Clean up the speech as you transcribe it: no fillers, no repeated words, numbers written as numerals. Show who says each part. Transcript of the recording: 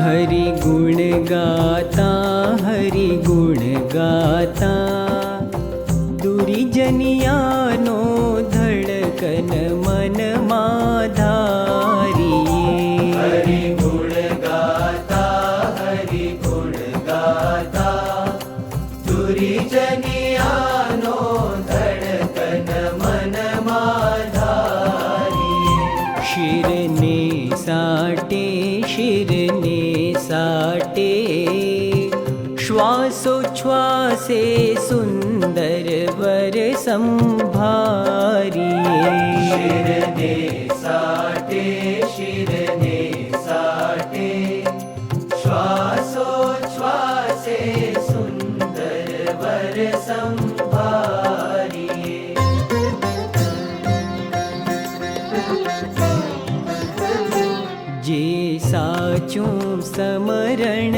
Speaker 1: हरि गुण गाता, हरि गुण गाता, दुरिजनियानो धड़कन मन माधारिये।
Speaker 2: हरि गुण गाता, हरि गुण गाता, दुरिजनियानो धड़कन मन माधारिये।
Speaker 1: शिरने साटे, शिरने साटे, श्वासोच्छ्वासे सुंदर वर संभारिये।
Speaker 2: शिरने साटे, शिरने साटे, श्वासोच्छ्वासे सुंदर वर संभारिये।
Speaker 1: जे साचुं समरण